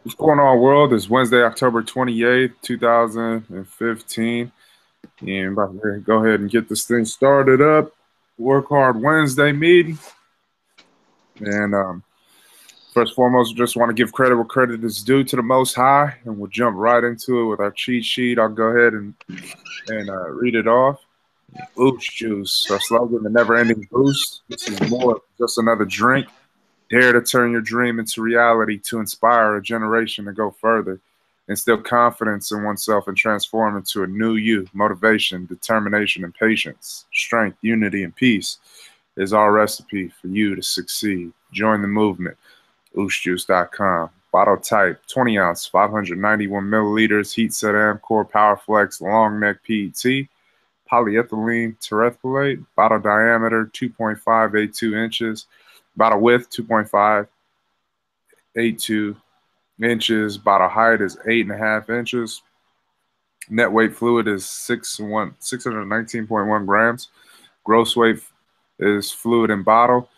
What's going on, world? It's Wednesday, October 28th, 2015. And about to go ahead and get this thing started up. Work Hard Wednesday meeting. And first and foremost, just want to give credit where credit is due to the Most High. And we'll jump right into it with our cheat sheet. I'll go ahead and read it off. Oosh Juice, our slogan, the never ending boost. This is more than just another drink. Dare to turn your dream into reality to inspire a generation to go further, instill confidence in oneself, and transform into a new you. Motivation, determination, and patience, strength, unity, and peace is our recipe for you to succeed. Join the movement. OoshJuice.com. Bottle type 20 ounce, 591 milliliters, heat set Amcor PowerFlex long neck PET, polyethylene terephthalate, bottle diameter 2.582 inches. Bottle width 2.582 inches. Bottle height is 8.5 inches. Net weight fluid is 619.1 grams. Gross weight is fluid in bottle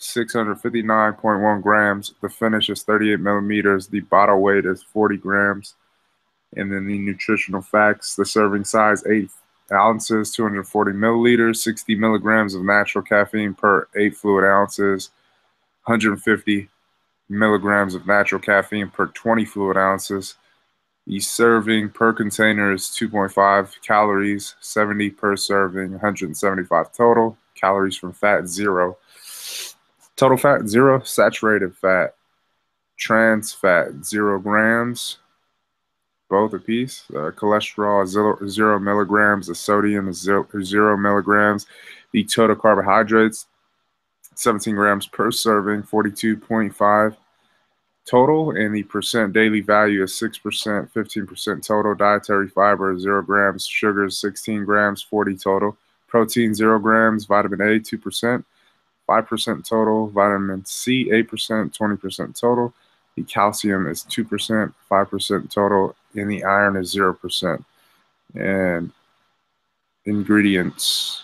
659.1 grams. The finish is 38 millimeters. The bottle weight is 40 grams. And then the nutritional facts: the serving size 8 ounces, 240 milliliters, 60 milligrams of natural caffeine per 8 fluid ounces. 150 milligrams of natural caffeine per 20 fluid ounces. Each serving per container is 2.5 calories, 70 per serving, 175 total. Calories from fat, 0. Total fat, 0. Saturated fat, trans fat, 0 grams, both a piece. Cholesterol, 0 milligrams. The sodium is 0 milligrams. The total carbohydrates, 17 grams per serving, 42.5 total, and the percent daily value is 6%, 15% total. Dietary fiber 0 grams, sugars 16 grams, 40 total. Protein 0 grams, vitamin A 2%, 5% total. Vitamin C 8%, 20% total. The calcium is 2%, 5% total, and the iron is 0%. And ingredients: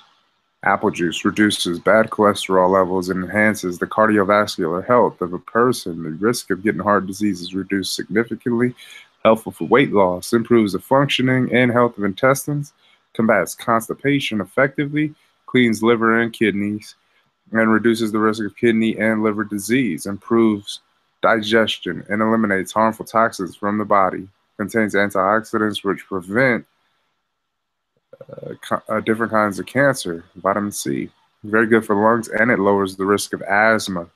apple juice reduces bad cholesterol levels and enhances the cardiovascular health of a person. The risk of getting heart disease is reduced significantly. Helpful for weight loss, improves the functioning and health of intestines, combats constipation effectively, cleans liver and kidneys, and reduces the risk of kidney and liver disease, improves digestion, and eliminates harmful toxins from the body. Contains antioxidants which prevent different kinds of cancer. Vitamin C, very good for lungs, and it lowers the risk of asthma.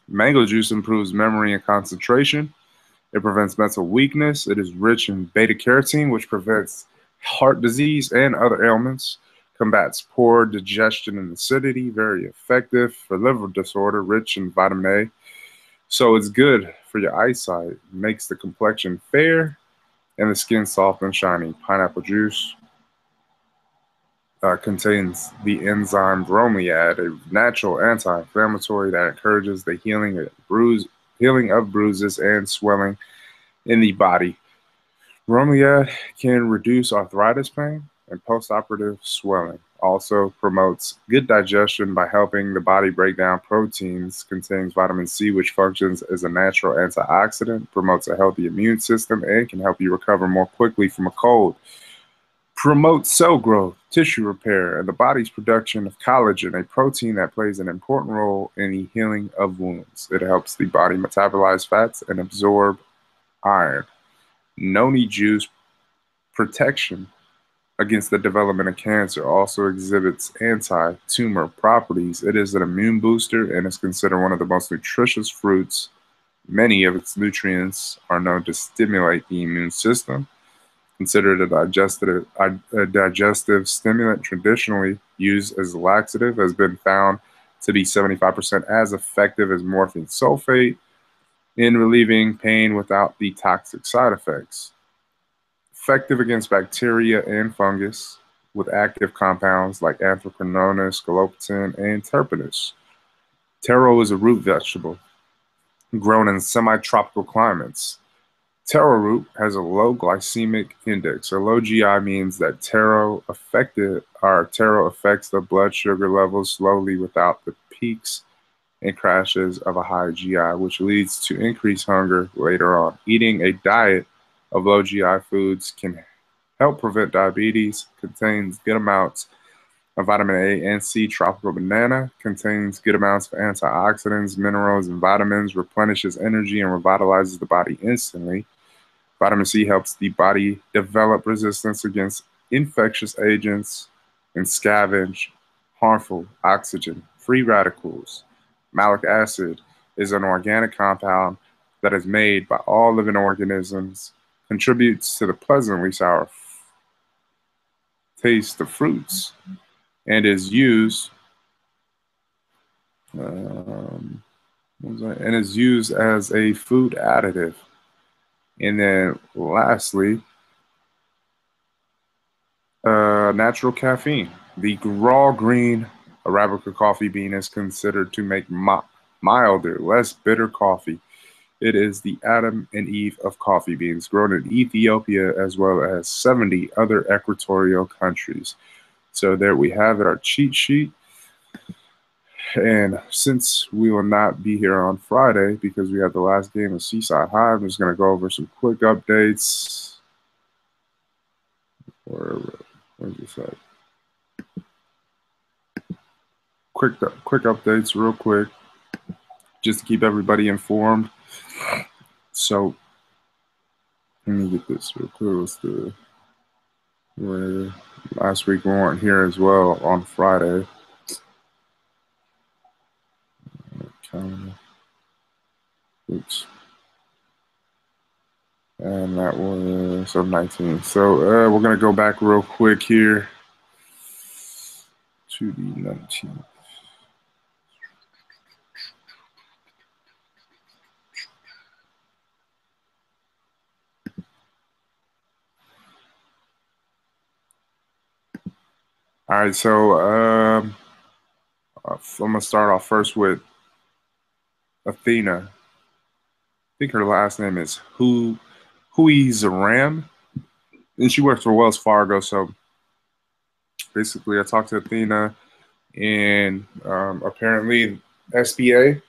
Mango juice improves memory and concentration. It prevents mental weakness. It is rich in beta carotene, which prevents heart disease and other ailments. Combats poor digestion and acidity. Very effective for liver disorder. Rich in vitamin A. So it's good for your eyesight. Makes the complexion fair and the skin soft and shiny. Pineapple juice contains the enzyme bromeliad, a natural anti-inflammatory that encourages the healing of bruises and swelling in the body. Bromeliad can reduce arthritis pain and post-operative swelling. Also promotes good digestion by helping the body break down proteins. Contains vitamin C, which functions as a natural antioxidant, promotes a healthy immune system, and can help you recover more quickly from a cold. Promotes cell growth, tissue repair, and the body's production of collagen, a protein that plays an important role in the healing of wounds. It helps the body metabolize fats and absorb iron. Noni juice protection against the development of cancer, also exhibits anti-tumor properties. It is an immune booster and is considered one of the most nutritious fruits. Many of its nutrients are known to stimulate the immune system. Considered a digestive stimulant, traditionally used as a laxative, has been found to be 75% as effective as morphine sulfate in relieving pain without the toxic side effects. Effective against bacteria and fungus with active compounds like Anthraquinones, Scolopin, and Terpenus. Taro is a root vegetable grown in semi-tropical climates. Taro root has a low glycemic index. A low GI means that taro affects the blood sugar levels slowly without the peaks and crashes of a high GI, which leads to increased hunger later on. Eating a diet of low GI foods can help prevent diabetes. Contains good amounts of vitamin A and C. Tropical banana contains good amounts of antioxidants, minerals, and vitamins, replenishes energy, and revitalizes the body instantly. Vitamin C helps the body develop resistance against infectious agents and scavenge harmful oxygen. Free radicals. Malic acid is an organic compound that is made by all living organisms, contributes to the pleasantly sour taste of fruits, and is used as a food additive. And then lastly, natural caffeine. The raw green Arabica coffee bean is considered to make milder, less bitter coffee. It is the Adam and Eve of coffee beans, grown in Ethiopia as well as 70 other equatorial countries. So there we have it, our cheat sheet. And since we will not be here on Friday because we have the last game of Seaside High, I'm just going to go over some quick updates. Where's this at? Quick updates, real quick, just to keep everybody informed. So let me get this real quick. Where last week we weren't here as well on Friday. Oops. And that was 19. So we're gonna go back real quick here to the 19th. All right, so I'm gonna start off first with Athena. I think her last name is Hui Zaram, and she works for Wells Fargo. So basically, I talked to Athena, and apparently SBA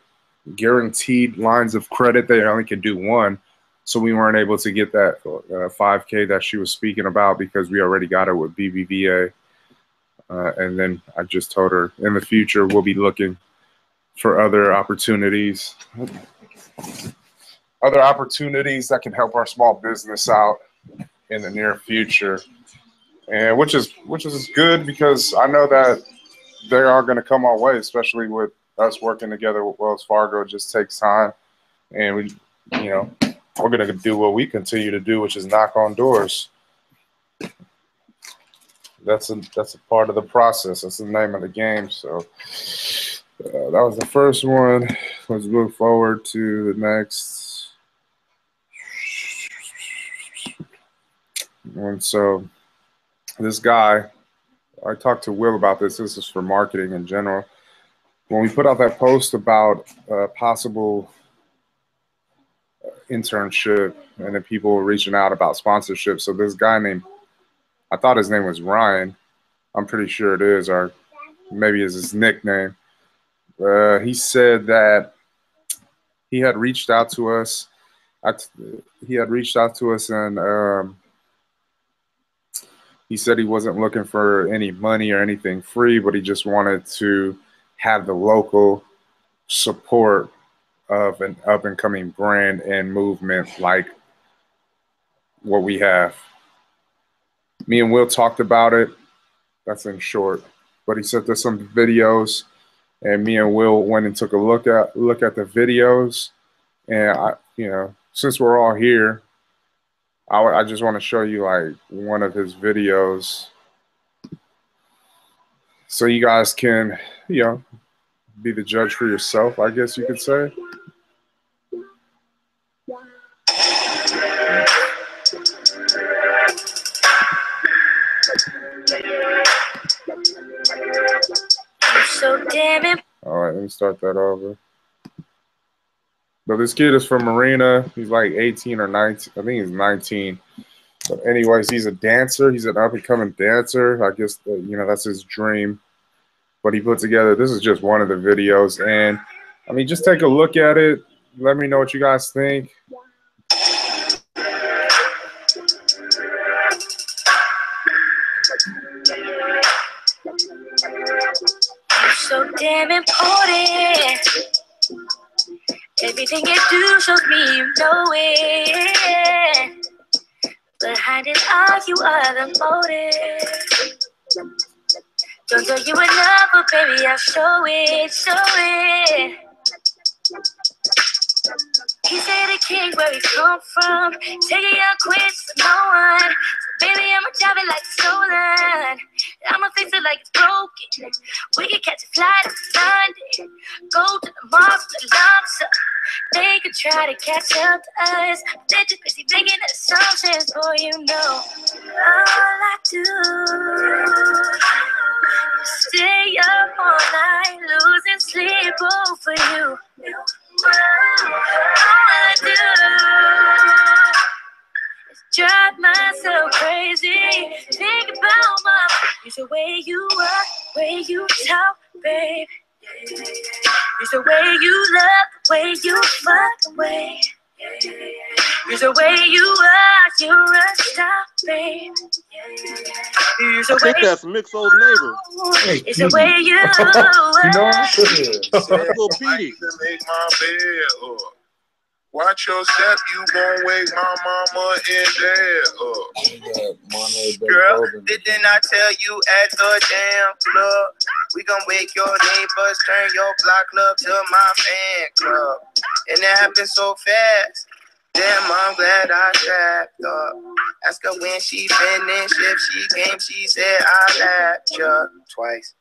guaranteed lines of credit. They only could do one, so we weren't able to get that 5K that she was speaking about because we already got it with BBVA. And then I just told her in the future we'll be looking for other opportunities that can help our small business out in the near future, and which is good because I know that they are going to come our way, especially with us working together with Wells Fargo. It just takes time, and we're going to do what we continue to do, which is knock on doors. That's a part of the process. That's the name of the game. So that was the first one. Let's move forward to the next one. So this guy, I talked to Will about this. This is for marketing in general. When we put out that post about possible internship, and then people were reaching out about sponsorship. So this guy I thought his name was Ryan. I'm pretty sure it is, or maybe it's his nickname. He said that he had reached out to us. And he said he wasn't looking for any money or anything free, but he just wanted to have the local support of an up-and-coming brand and movement like what we have. Me and Will talked about it. That's in short. But he sent us some videos, and me and Will went and took a look at the videos. And since we're all here, I just want to show you like one of his videos, so you guys can be the judge for yourself, I guess you could say. So damn it. All right, let me start that over. But this kid is from Marina. He's like 18 or 19. I think he's 19. But anyways, he's a dancer. He's an up-and-coming dancer. I guess that's his dream. But he put together, this is just one of the videos, and I mean, just take a look at it. Let me know what you guys think. You're so damn important. Everything you do shows me you know it. Behind it all, you are the motive. Don't tell you enough, but baby, I'll show it, show it. He say the king where he come from. Taking your quits for no one. So baby, I'ma drive it like it's stolen. I'ma fix it like it's broken. We can catch a flight to London. Go to the Mars with the lumps up. They could try to catch up to us, but they're too busy making assumptions. Boy, you know all I do is stay up all night, losing sleep over you. All I do is drive myself crazy. Think about my it's the way you walk, way you talk, babe. It's the way you love, the way you fuck, the way. It's the way you are, you're a star, babe. It's the I think that's Mick's old neighbor. It's the way you Little Petey. Make my bed up. Watch your step, you gon' wake my mama and dad up. Girl, didn't I tell you at the damn club? We gon' wake your neighbors, turn your block club to my fan club. And it happened so fast. Damn, I'm glad I trapped up. Ask her when she finished. If she came, she said I lapped ya twice.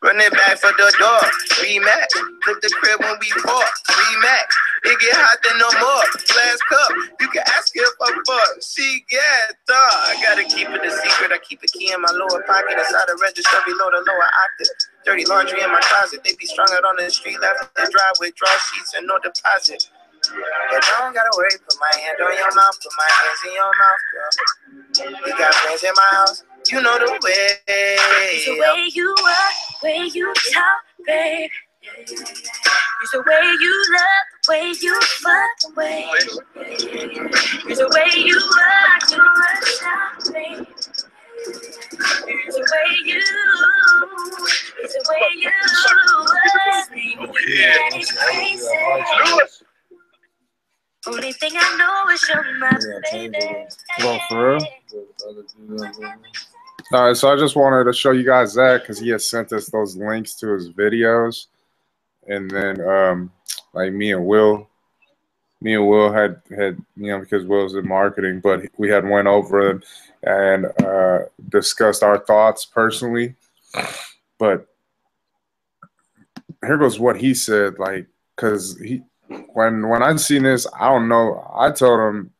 Run it back for the door, rematch. Flip the crib when we fought, rematch. It get hot then no more. Glass cup, you can ask her if I fuck. She get I gotta keep it a secret. I keep a key in my lower pocket inside the register below the lower octave. Dirty laundry in my closet. They be strung out on the street, left the drive with draw sheets and no deposit. But don't gotta worry, put my hand on your mouth, put my hands in your mouth, girl. We got friends in my house, you know the way. It's the way you walk, way you talk, babe. It's the way you love, the way you fuck, the way. It's the way you rock, you're a star, babe. It's the way you, it's the way you love, baby. It's crazy. Only thing I know is you're my baby. Well, for real? All right, so I just wanted to show you guys that because he has sent us those links to his videos. And then, like me and Will had because Will's in marketing, but we had went over them and discussed our thoughts personally. But here goes what he said, like, because when I seen this, I don't know. I told him,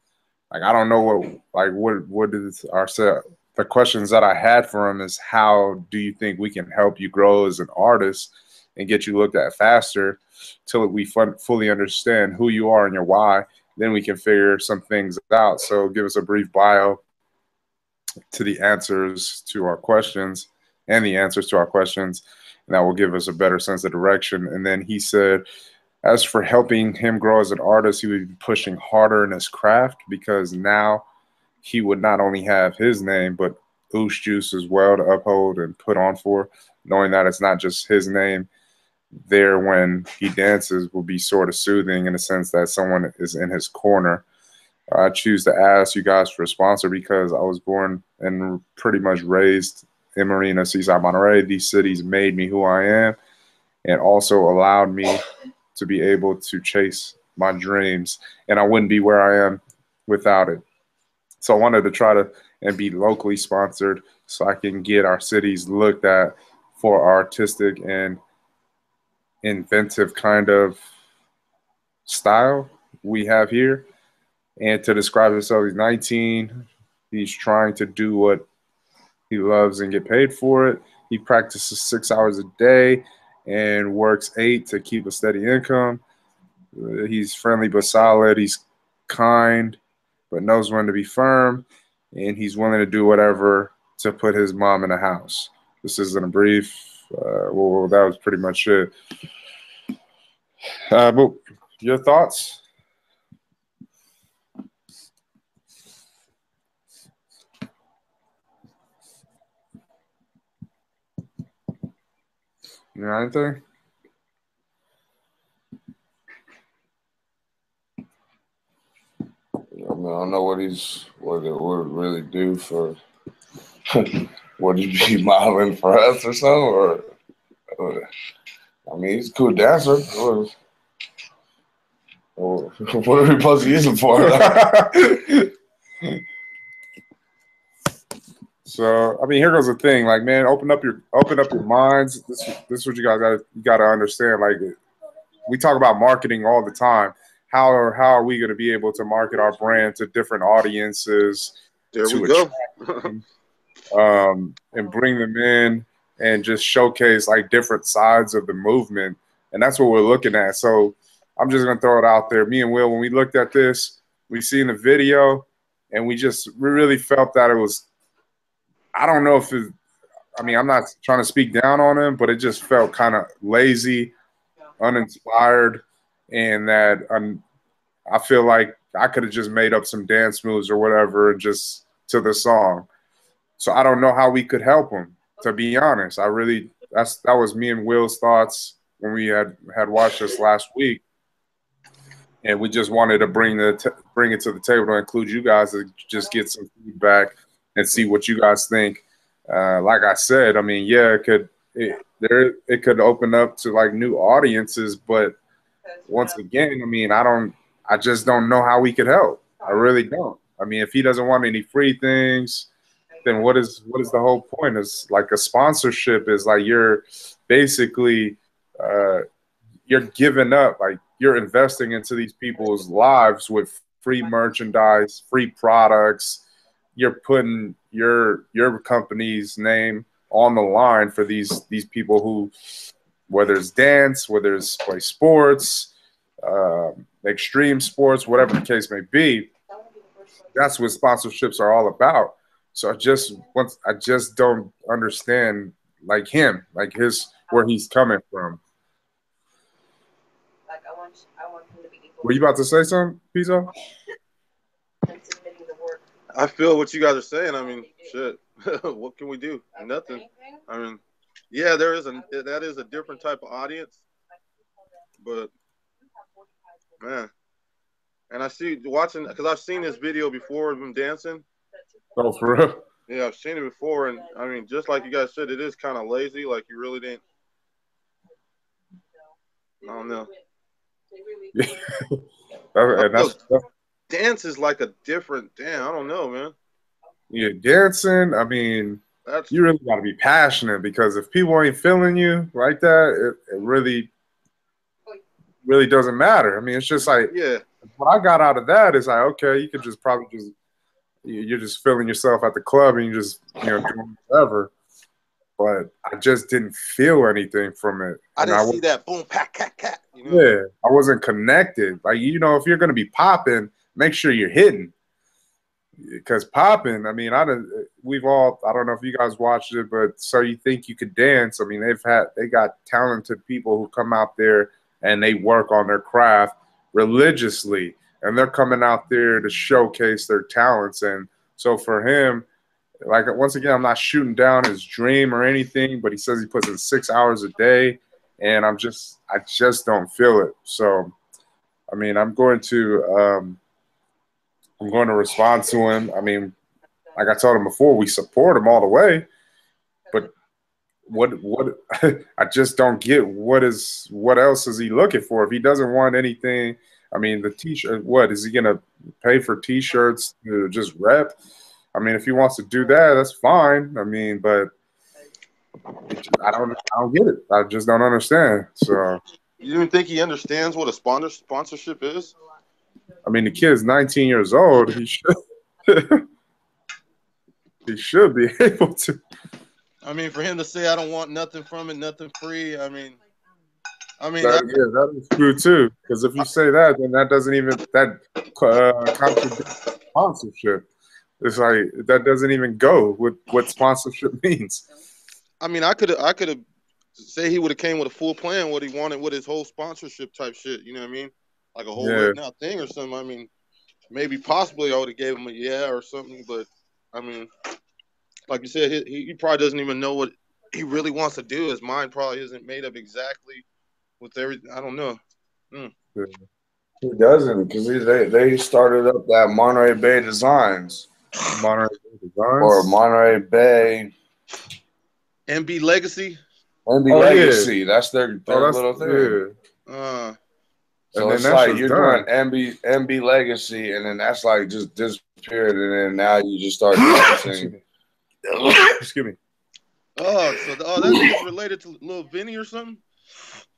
like, I don't know what is our set. The questions that I had for him is, how do you think we can help you grow as an artist and get you looked at faster till we fully understand who you are and your why? Then we can figure some things out. So give us a brief bio to the answers to our questions and the answers to our questions, and that will give us a better sense of direction. And then he said, as for helping him grow as an artist, he would be pushing harder in his craft, because now he would not only have his name, but Oosh Juice as well to uphold and put on for, knowing that it's not just his name there when he dances will be sort of soothing in the sense that someone is in his corner. I choose to ask you guys for a sponsor because I was born and pretty much raised in Marina, Seaside, Monterey. These cities made me who I am and also allowed me to be able to chase my dreams. And I wouldn't be where I am without it. So I wanted to try to and be locally sponsored so I can get our cities looked at for artistic and inventive kind of style we have here. And to describe himself, he's 19. He's trying to do what he loves and get paid for it. He practices 6 hours a day and works 8 to keep a steady income. He's friendly but solid. He's kind but knows when to be firm. And he's willing to do whatever to put his mom in a house. This isn't a brief. Well, that was pretty much it. But your thoughts? You know anything? I mean, I don't know what it would really do for. Would he be modeling for us or something? Or I mean, he's a cool dancer. What are we supposed to use him for? So I mean, here goes the thing. Like, man, open up your minds. This is what you gotta understand. Like, we talk about marketing all the time. How are we going to be able to market our brand to different audiences? There we go. And bring them in and just showcase like different sides of the movement. And that's what we're looking at. So I'm just going to throw it out there. Me and Will, when we looked at this, we seen the video and we really felt that it was, I don't know if I mean, I'm not trying to speak down on him, but it just felt kind of lazy, uninspired. And that I feel like I could have just made up some dance moves or whatever just to the song. So I don't know how we could help him, to be honest. That was me and Will's thoughts when we had watched this last week. And we just wanted to bring it to the table to include you guys to just get some feedback and see what you guys think. Like I said, I mean, yeah, it could open up to like new audiences, but once again, I mean, I just don't know how we could help. I really don't. I mean, if he doesn't want any free things, then what is the whole point? It's like a sponsorship is like you're basically you're giving up, like you're investing into these people's lives with free merchandise, free products. You're putting your company's name on the line for these people who, whether it's dance, whether it's play sports, extreme sports, whatever the case may be. That's what sponsorships are all about. So I just don't understand like him, like where he's coming from. Were you about to say something, Pizzo? I feel what you guys are saying. I mean, shit. What can we do? Nothing. I mean, yeah, that is a different type of audience, but man, and I see watching because I've seen this video before of him dancing. Oh, for real? Yeah, I've seen it before, and I mean, just like you guys said, it is kind of lazy. Like you really didn't. I don't know. Dance is like a different. Damn, I don't know, man. Yeah, dancing. I mean, you really got to be passionate because if people ain't feeling you like that, it really doesn't matter. I mean, it's just like, yeah. What I got out of that is like, okay, you could you're just feeling yourself at the club and you just doing whatever. But I just didn't feel anything from it. I didn't see that boom, pack, cat, cat. Yeah, I wasn't connected. Like, if you're gonna be popping, make sure you're hitting. Because popping, I mean, I don't know if you guys watched it, but So You Think You Could Dance. I mean, they got talented people who come out there and they work on their craft religiously, and they're coming out there to showcase their talents. And so for him, like, once again, I'm not shooting down his dream or anything, but he says he puts in 6 hours a day, and I just don't feel it. So, I mean, I'm going to respond to him. I mean, like I told him before, we support him all the way, but what I just don't get what else is he looking for? If he doesn't want anything, I mean, the t-shirt, what is he gonna pay for t-shirts to just rep? I mean, if he wants to do that, that's fine. I mean, but I don't get it. I just don't understand. So you don't think he understands what a sponsorship is? I mean, the kid's 19 years old. He should be able to. I mean, for him to say, I don't want nothing from it, nothing free. I mean, that is true too. Because if you say that, then that doesn't even contradicts sponsorship. It's like that doesn't even go with what sponsorship means. I mean, I could have say he would have came with a full plan, what he wanted with his whole sponsorship type shit. You know what I mean? Like a whole right now thing or something. I mean, maybe possibly I would have gave him a yeah or something. But I mean, like you said, he probably doesn't even know what he really wants to do. His mind probably isn't made up exactly with everything. I don't know. He doesn't, because they started up that Monterey Bay Designs. Monterey Bay Designs? Or Monterey Bay. MB Legacy? MB Legacy. Yeah. That's their little thing. Yeah. So it's like you're doing MB Legacy, and then that's like just disappeared, and then now you just start dancing. Excuse me. Oh, so that nigga's related to Lil Vinny or something?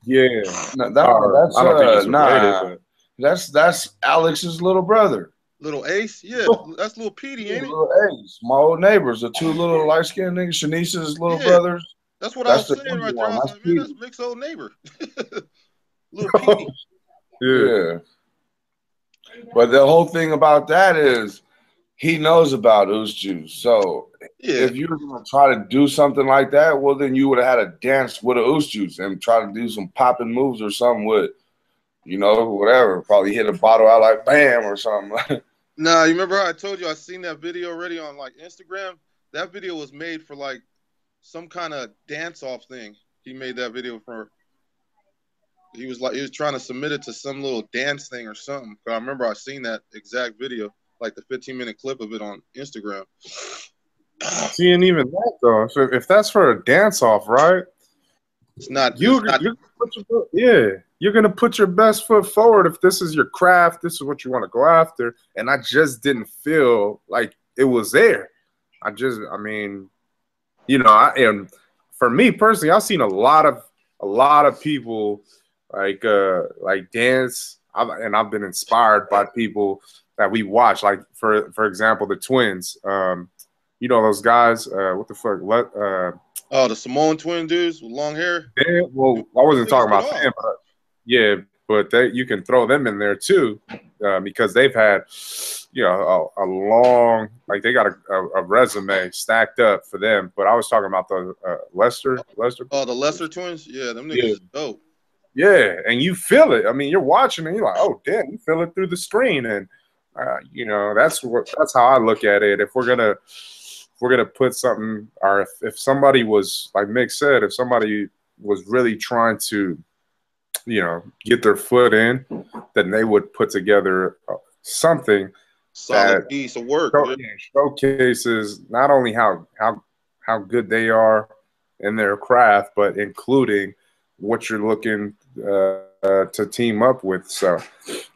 Yeah. No, that's, I don't think he's related, but that's Alex's little brother. Little Ace? Yeah, that's Lil Petey, ain't it? Little Ace. My old neighbors, the two little light-skinned niggas, Shanice's little brothers. That's what I was saying right there. I was like, man, that's Mick's old neighbor. Little Petey. Yeah. But the whole thing about that is he knows about Oos Juice. So if you were going to try to do something like that, well, then you would have had a dance with a Oos Juice and try to do some popping moves or something with, you know, whatever. Probably hit a bottle out like bam or something. Nah, you remember how I told you I seen that video already on like Instagram? That video was made for like some kind of dance-off thing. He made that video for. He was trying to submit it to some little dance thing or something. I remember I seen that exact video, like the 15-minute clip of it on Instagram. See, and even that though, so if that's for a dance-off, right? It's not. You're gonna put your best foot forward if this is your craft. This is what you want to go after. And I just didn't feel like it was there. I mean, you know, and for me personally, I've seen a lot of people like dance. I've been inspired by people that we watch. Like for example, the Twins. You know those guys. What the fuck? The Samoan twin dudes with long hair. Yeah, well, I wasn't talking about them, but yeah, but you can throw them in there too, because they've had, you know, a long, like they got a resume stacked up for them. But I was talking about the Lester. Oh, the Lester twins. Yeah, them niggas is dope. Yeah, and you feel it. I mean, you're watching and you're like, oh damn, you feel it through the screen, and you know, that's how I look at it. If we're gonna put something, or if somebody was, like Mick said, if somebody was really trying to, you know, get their foot in, then they would put together something solid piece of work. Showcases not only how good they are in their craft, but including what you're looking to team up with. So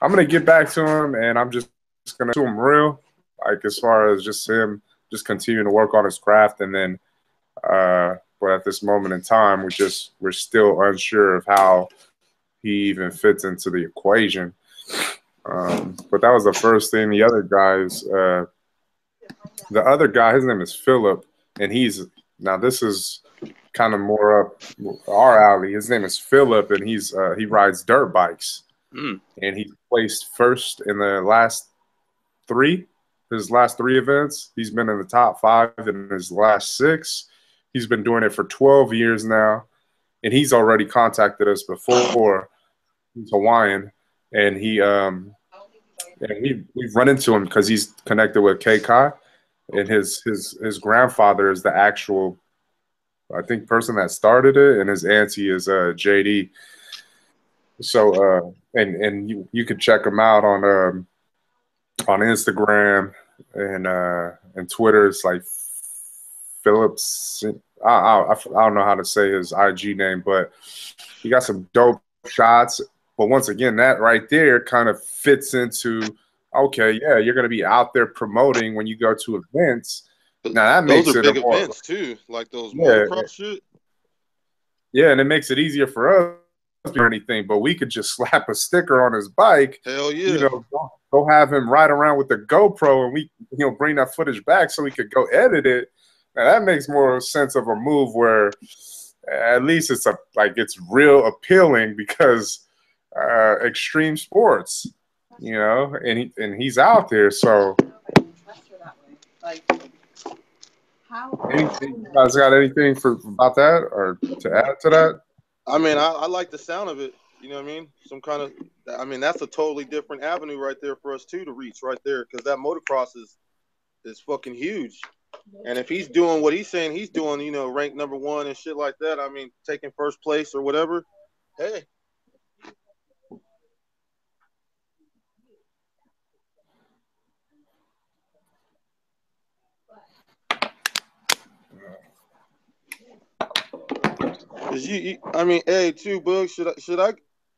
I'm gonna get back to him, and I'm just gonna do him real, like as far as just him just continuing to work on his craft, and then but at this moment in time, we're still unsure of how he even fits into the equation. But that was the first thing. The other guys, the other guy, his name is Philip, and this is kind of more up our alley. His name is Philip, and he rides dirt bikes, and he placed first in the last his last three events. He's been in the top 5 in his last 6. He's been doing it for 12 years now, and he's already contacted us before. He's Hawaiian, and we've run into him because he's connected with K Kai, and his grandfather is the actual, I think, person that started it, and his auntie is JD. So and you could check him out on Instagram and Twitter. It's like Phillips. I don't know how to say his IG name, but he got some dope shots. But once again, that right there kind of fits into, okay, yeah, you're going to be out there promoting when you go to events. Now that makes those are it big events too, like those motocross shit. Yeah, and it makes it easier for us or anything, but we could just slap a sticker on his bike. Hell yeah. You know, go have him ride around with the GoPro, and we, you know, bring that footage back so we could go edit it. Now that makes more sense of a move where at least it's real appealing, because extreme sports, you know, and he's out there. So Anything, you guys got anything about that or to add to that? I mean, I like the sound of it. You know what I mean? Some kind of, I mean, that's a totally different avenue right there for us too to reach right there, because that motocross is fucking huge. And if he's doing what he's saying he's doing, you know, ranked #1 and shit like that, I mean, taking first place or whatever, hey. I mean, hey, too, Bug, should I,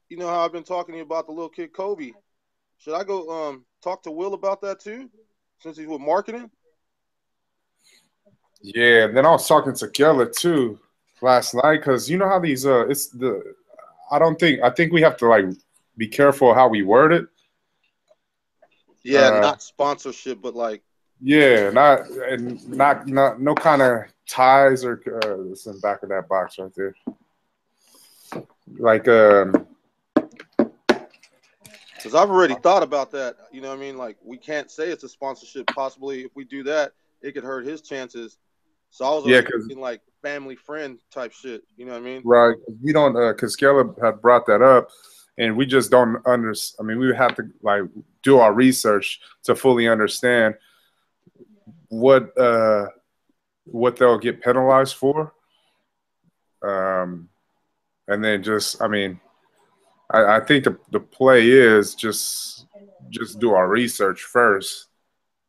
you know how I've been talking to you about the little kid Kobe? Should I go talk to Will about that too, since he's with marketing? Yeah, and then I was talking to Kella too last night, because you know how these I think we have to like be careful how we word it. Yeah, not sponsorship, but like, yeah, not no kind of ties or it's in the back of that box right there. Like because I've already thought about that. You know what I mean? Like, we can't say it's a sponsorship. Possibly, if we do that, it could hurt his chances. So I was thinking like family friend type shit. You know what I mean? Right. We don't, because Caleb had brought that up, and we just don't understand. I mean, we would have to like do our research to fully understand what they'll get penalized for. And then just, I mean, I think the play is just do our research first,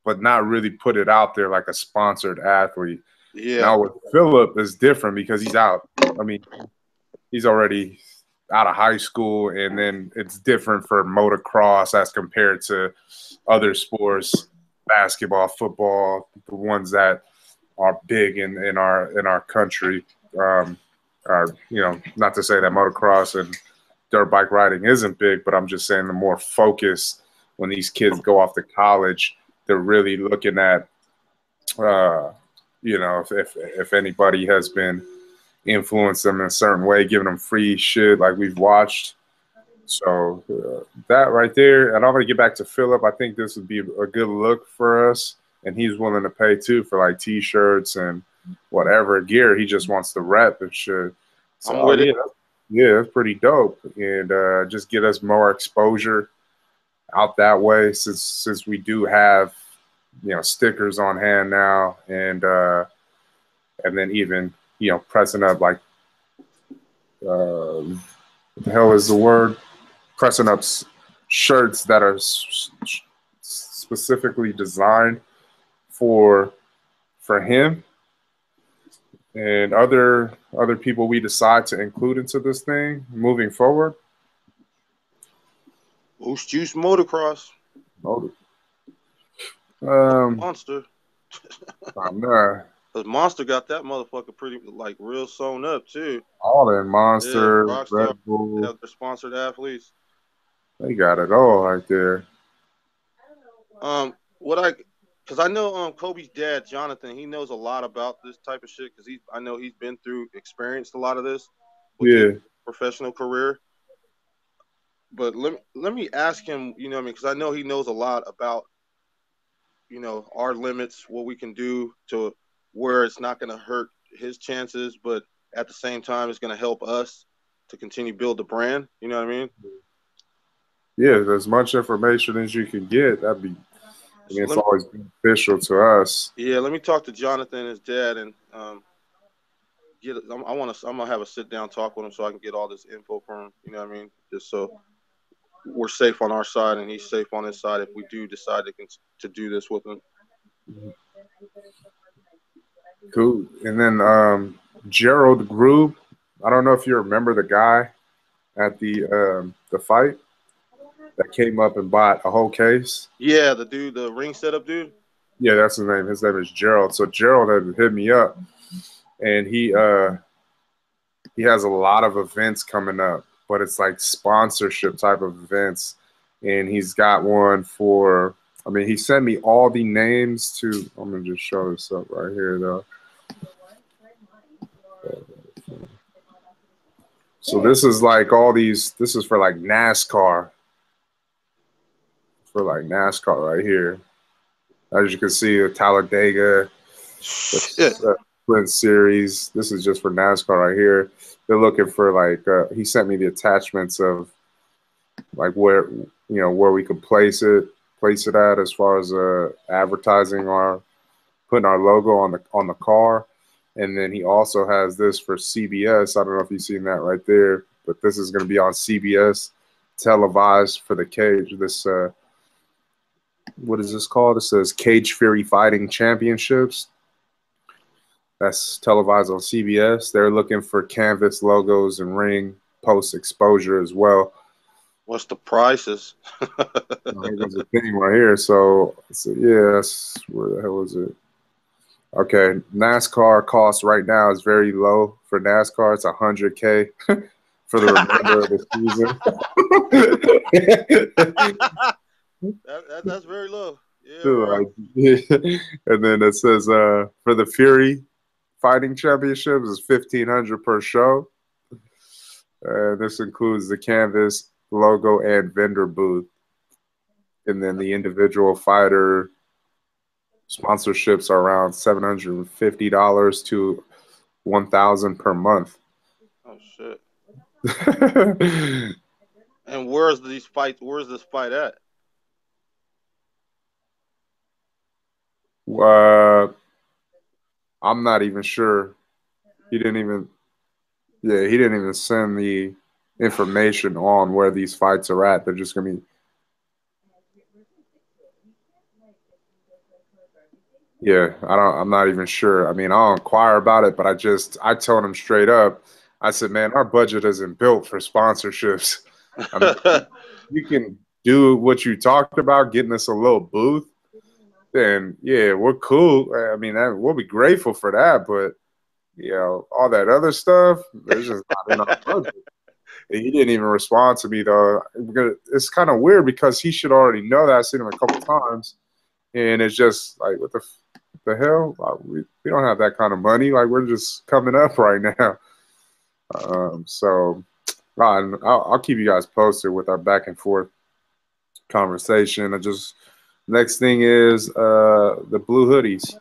but not really put it out there like a sponsored athlete. Yeah. Now with Philip is different because he's out. I mean, he's already out of high school, and then it's different for motocross as compared to other sports, basketball, football, the ones that are big in our country. You know, not to say that motocross and dirt bike riding isn't big, but I'm just saying the more focus when these kids go off to college, they're really looking at. You know, if anybody has been influenced them in a certain way, giving them free shit like we've watched. So that right there, and I'm gonna get back to Philip. I think this would be a good look for us, and he's willing to pay too for like T-shirts and whatever gear. He just wants to rep and shit. So I'm with it. Yeah, it's pretty dope, and just get us more exposure out that way. Since we do have, you know, stickers on hand now, and then even, you know, pressing up like what the hell is the word? Pressing up shirts that are specifically designed for him and other people we decide to include into this thing moving forward. Boost Juice Motocross. Monster. Nah. Cause Monster got that motherfucker pretty like real sewn up too. All that Monster, yeah, Red Bull, have their sponsored athletes. They got it all right there. Because I know Kobe's dad, Jonathan, he knows a lot about this type of shit. Because I know he's been through, experienced a lot of this with his professional career. But let me ask him, you know what I mean? Because I know he knows a lot about, you know, our limits, what we can do to where it's not going to hurt his chances, but at the same time, it's going to help us to continue build the brand. You know what I mean? Yeah, as much information as you can get, that'd be. I mean, it's always beneficial to us. Yeah, let me talk to Jonathan, his dad, and I'm gonna have a sit down talk with him so I can get all this info from him. You know what I mean? Just so we're safe on our side and he's safe on his side if we do decide to do this with him. Cool. And then Gerald Grube, I don't know if you remember the guy at the fight that came up and bought a whole case. Yeah, the dude, the ring setup dude. Yeah, that's his name. His name is Gerald. So Gerald had hit me up, and he has a lot of events coming up, but it's like sponsorship type of events. And he's got one for, I mean, he sent me all the names to, I'm going to just show this up right here, though. So this is like all these, this is for like NASCAR. For like NASCAR right here. As you can see, Talladega, Shit. Sprint Series. This is just for NASCAR right here. They're looking for like he sent me the attachments of like where where we could place it at as far as advertising putting our logo on the car. And then he also has this for CBS. I don't know if you've seen that right there, but this is going to be on CBS, televised for the cage. This what is this called? It says Cage Fury Fighting Championships. That's televised on CBS. They're looking for canvas logos and ring post exposure as well. What's the prices? There's a thing right here. So yes, where the hell is it? Okay, NASCAR cost right now is very low for NASCAR. It's $100K for the remainder of the season. That's very low. Yeah, right. And then it says for the Fury Fighting Championships is $1,500 per show. This includes the canvas, logo, and vendor booth. And then the individual fighter sponsorships are around $750 to $1,000 per month. Oh shit! And where's this fight at? I'm not even sure. He didn't even send the information on where these fights are at. They're just gonna be. Yeah, I'm not even sure. I mean, I'll inquire about it, but I told him straight up. I said, man, our budget isn't built for sponsorships. I mean, you can do what you talked about, getting us a little booth, then yeah, we're cool. I mean, we'll be grateful for that, but all that other stuff, it's just not in our budget. And he didn't even respond to me though. It's kind of weird because he should already know that. I've seen him a couple times, and it's just like, what the hell? We don't have that kind of money. Like, we're just coming up right now. So I'll keep you guys posted with our back and forth conversation. Next thing is the blue hoodies.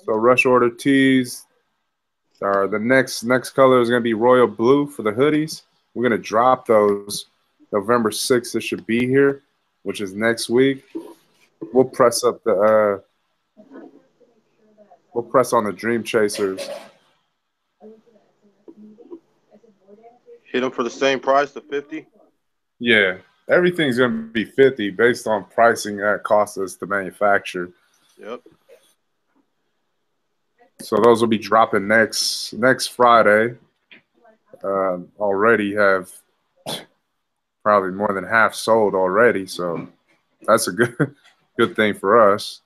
So rush order tees. The next color is going to be royal blue for the hoodies. We're going to drop those November 6th. It should be here, which is next week. We'll press up we'll press on the Dream Chasers. Hit them for the same price, the 50? Yeah, everything's going to be 50 based on pricing that costs us to manufacture. Yep. So those will be dropping next Friday. Already have probably more than half sold already, so that's a good thing for us.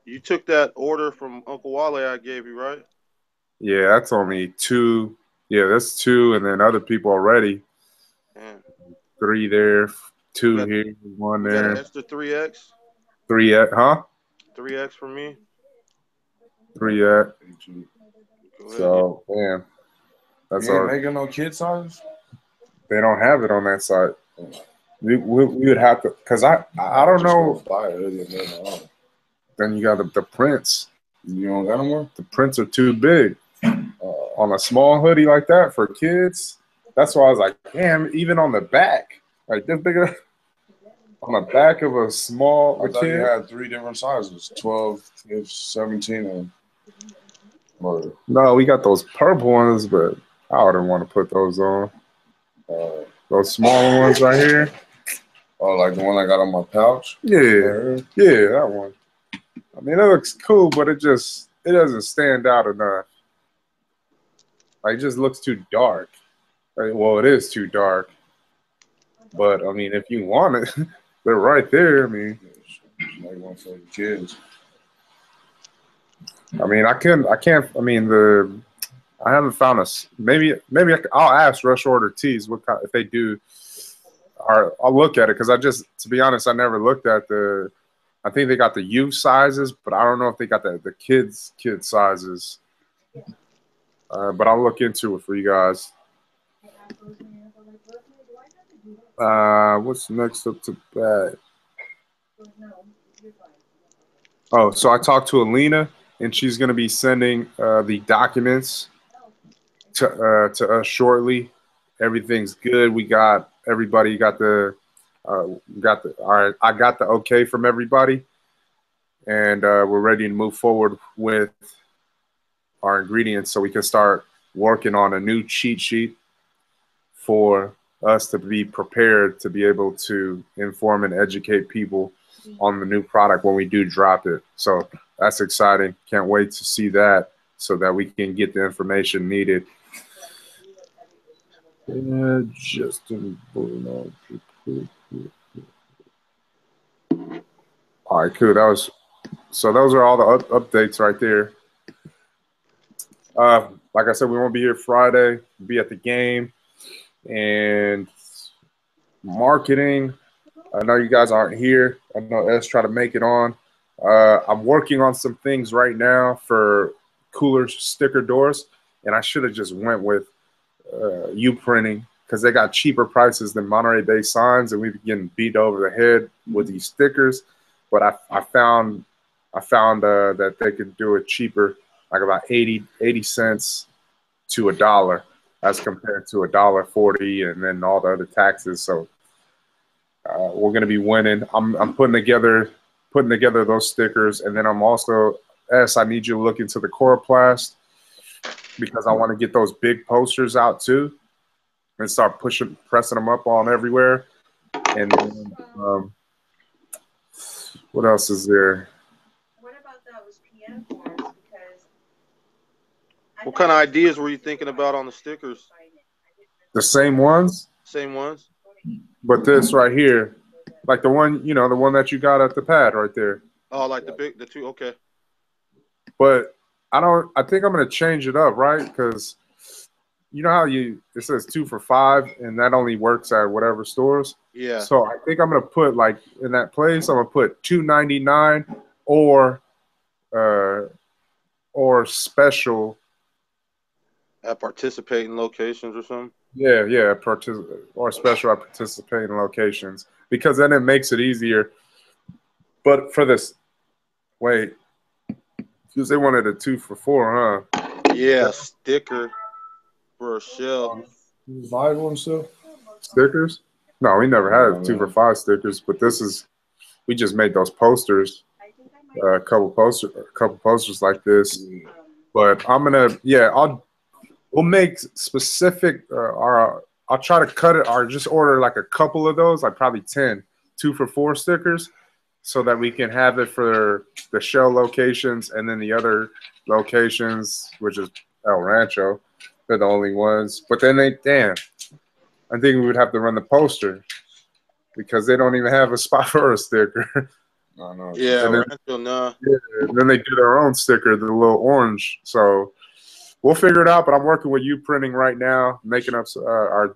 You took that order from Uncle Wale I gave you, right? Yeah, that's only 2. Yeah, that's 2, and then other people already. Yeah. 3 there, 2 here, 1 there. Got an extra 3X? 3X, huh? 3X for me. 3X. So, damn. That's all. Making no kid size? They don't have it on that site. We would have to, because I don't know. Then you got the prints. You don't got them more? The prints are too big. On a small hoodie like that for kids, that's why I was like, damn, even on the back, like this bigger. On the back of a small kid. You had 3 different sizes, 12, 17, and no, we got those purple ones, but I wouldn't want to put those on. Those smaller ones right here. Oh, like the one I got on my pouch? Yeah, that one. I mean, it looks cool, but it doesn't stand out enough. Like, it just looks too dark. Well, it is too dark. But, I mean, if you want it, they're right there. I mean, like one for the kids. I mean, I haven't found I'll ask Rush Order Tees what kind, if they do, or I'll look at it, because to be honest, I never looked at I think they got the youth sizes, but I don't know if they got the kids sizes. But I'll look into it for you guys. What's next up to bat? Oh, so I talked to Alina, and she's going to be sending the documents to us shortly. Everything's good. We got everybody got the all right. I got the okay from everybody, and we're ready to move forward with our ingredients so we can start working on a new cheat sheet for us to be prepared to be able to inform and educate people on the new product when we do drop it. So that's exciting. Can't wait to see that so that we can get the information needed. Justin Bruno. All right, cool. Those are all the updates right there. Like I said, we won't be here Friday. We'll be at the game. And marketing, I know you guys aren't here. I know S tried to make it on. I'm working on some things right now for cooler sticker doors, and I should have just went with U printing because they got cheaper prices than Monterey Bay Signs, and we've been getting beat over the head with these stickers. But I found that they could do it cheaper, like about 80 cents to $1 as compared to $1.40 and then all the other taxes. So we're going to be winning. I'm putting together those stickers, and then I'm also I need you to look into the Coroplast because I want to get those big posters out too and start pressing them up on everywhere. And then, what else is there? What about those PM forms? Because what kind of ideas were you thinking about on the stickers? The same ones? Same ones? But this right here, like the one that you got at the pad right there. Oh, like the two, okay. But I think I'm going to change it up, right? Because you know how it says 2 for $5 and that only works at whatever stores? Yeah. So I think I'm going to put, like, in that place, I'm going to put $2.99 or special. At participating locations or something? Yeah, or special at participating locations. Because then it makes it easier. But for this, wait. Because they wanted a 2 for $4, huh? Yeah, sticker for a shell. You buy one still? Stickers? No, we never had 2 for $5 stickers, but we just made those posters, a couple posters like this. But we'll make specific, I'll try to cut it or just order like a couple of those, like probably 10 2 for $4 stickers so that we can have it for the show locations and then the other locations, which is El Rancho. They're the only ones. But then I think we would have to run the poster because they don't even have a spot for a sticker. I know. Yeah, Rancho, nah. Yeah, and then they do their own sticker, the little orange. So we'll figure it out, but I'm working with you printing right now, making up,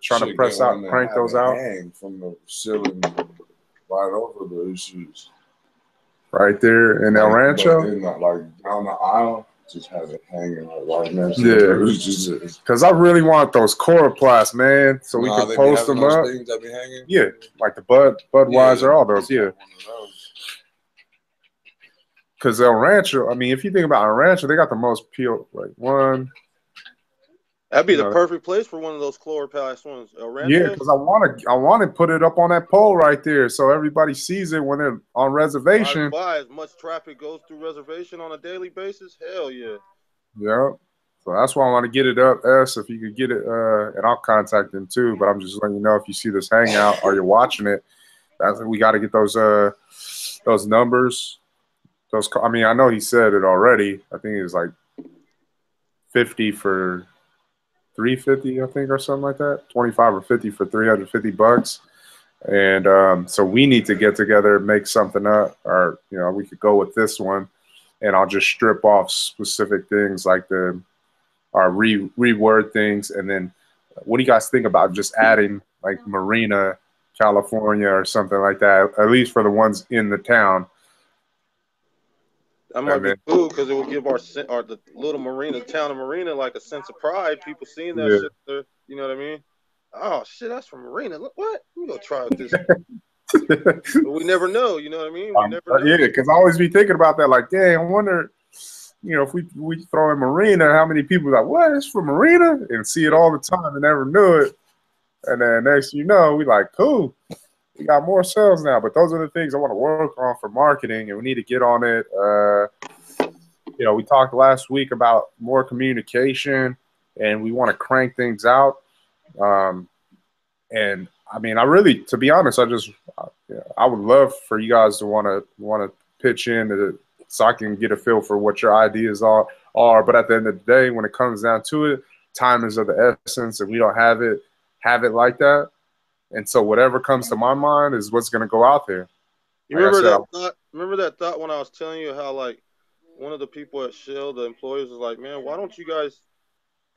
trying to crank those out. Hang from the ceiling right over the issues. Right there in El Rancho? Not like down the aisle, just have it hanging right next to it. Because I really want those Coroplast, man, so we can post them up. Things that be hanging? Yeah, like the Budweiser, all those, yeah. Because El Rancho, I mean, if you think about El Rancho, they got the most peel, like one. That'd be the perfect place for one of those Coroplast ones. El Rancho? Yeah, because I want to put it up on that pole right there so everybody sees it when they're on reservation. As much traffic goes through reservation on a daily basis, hell yeah. Yeah. So that's why I want to get it up, S. If you could get it, and I'll contact them too. But I'm just letting you know if you see this hangout or you're watching it, we got to get those numbers. I mean, I know he said it already. I think it was like 50 for $350, I think, or something like that. 25 or 50 for $350. And so we need to get together, make something up, or we could go with this one, and I'll just strip off specific things like reword things, and then what do you guys think about just adding like Marina, California, or something like that, at least for the ones in the town. That might be cool because it will give the little marina, town of Marina, like a sense of pride. People seeing that shit there, you know what I mean? Oh shit, that's from Marina. Look, what? We gonna try out this. But we never know. You know what I mean? We never know. Yeah, because I always be thinking about that. Like, dang, I wonder, if we throw in Marina, how many people are like, what? It's for Marina? And see it all the time and never knew it. And then next you know, we like, cool. We got more sales now. But those are the things I want to work on for marketing, and we need to get on it. We talked last week about more communication, and we want to crank things out. And I mean, to be honest, I would love for you guys to want to pitch in so I can get a feel for what your ideas are. But at the end of the day, when it comes down to it, time is of the essence, and we don't have it like that. And so whatever comes to my mind is what's going to go out there. You remember that thought? Remember that thought when I was telling you how, like, one of the people at Shell, the employees, was like, "Man, why don't you guys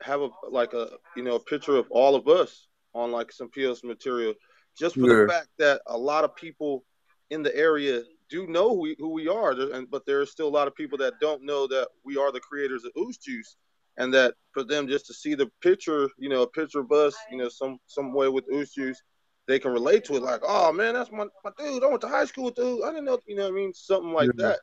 have a picture of all of us on like some PS material, just for the fact that a lot of people in the area do know who we are, but there are still a lot of people that don't know that we are the creators of Ooze Juice, and that for them just to see the picture, a picture of us, some way with Ooze Juice, they can relate to it. Like, oh man, that's my dude. I went to high school with dude. I didn't know, what I mean, something like that."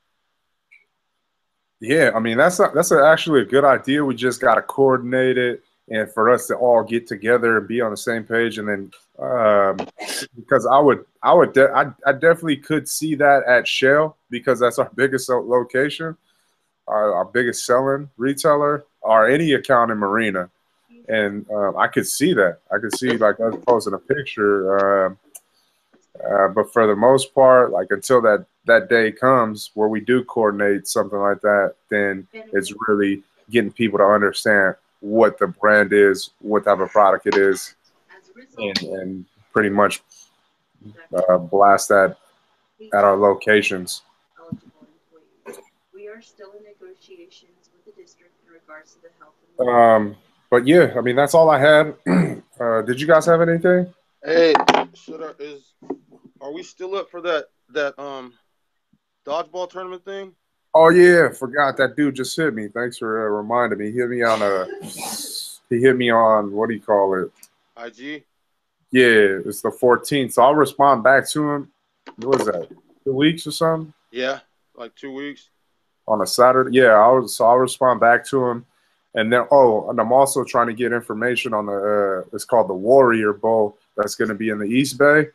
Yeah, I mean that's actually a good idea. We just got to coordinate it, and for us to all get together and be on the same page. And then because I definitely could see that at Shell, because that's our biggest location, our biggest selling retailer, or any account in Marina. And I could see that. I could see like us posting a picture. But for the most part, like until that day comes where we do coordinate something like that, then it's really getting people to understand what the brand is, what type of product it is, and pretty much blast that at our locations. We are still in negotiations with the district in regards to the health. But yeah, I mean that's all I had. Did you guys have anything? Hey, are we still up for that dodgeball tournament thing? Oh yeah, forgot that dude just hit me. Thanks for reminding me. He hit me on what do you call it? IG. Yeah, it's the 14th. So I'll respond back to him. What was that? 2 weeks or something? Yeah, like 2 weeks. On a Saturday. Yeah, I'll respond back to him. And then and I'm also trying to get information on it's called the Warrior Bowl that's going to be in the East Bay.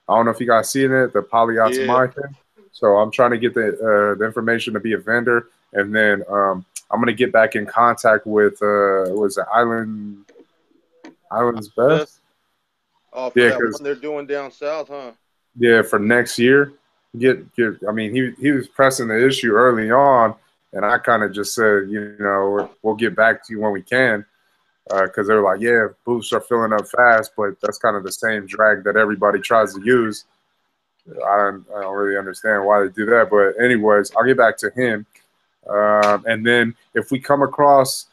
I don't know if you guys seen it, the Polyatamai thing. So I'm trying to get the information to be a vendor, and then I'm going to get back in contact with was it Island's Best? Oh, for that one they're doing down south, huh? Yeah, for next year. I mean, he was pressing the issue early on, and I kind of just said, we'll get back to you when we can, because they're like, yeah, booths are filling up fast, but that's kind of the same drag that everybody tries to use. I don't really understand why they do that, but anyways, I'll get back to him. And then if we come across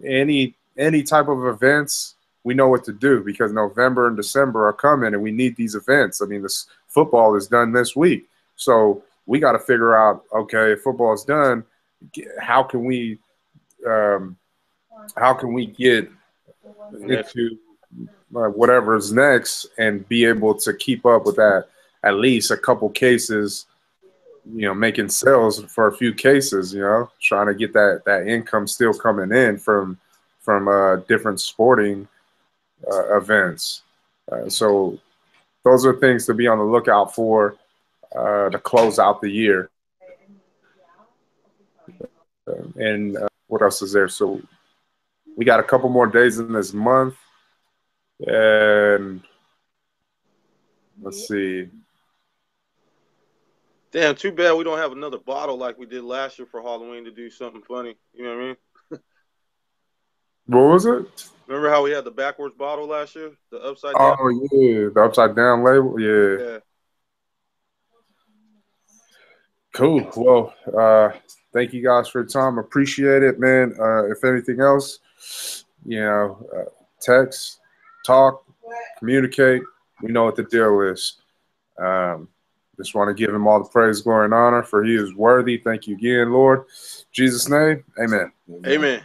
any type of events, we know what to do, because November and December are coming, and we need these events. I mean, this football is done this week, so we got to figure out, okay, if football is done, how can we get into whatever's next and be able to keep up with that, at least a couple cases, making sales for a few cases, trying to get that income still coming in from different sporting events. So those are things to be on the lookout for to close out the year. And what else is there? So we got a couple more days in this month, and let's see. Damn, too bad we don't have another bottle like we did last year for Halloween to do something funny. You know what I mean? What was it? Remember how we had the backwards bottle last year? The upside down? Oh, yeah. The upside down label? Yeah. Cool. Well, thank you guys for your time. Appreciate it, man. If anything else, text, talk, communicate. We know what the deal is. Just want to give him all the praise, glory, and honor, for he is worthy. Thank you again, Lord. In Jesus' name, amen. Amen.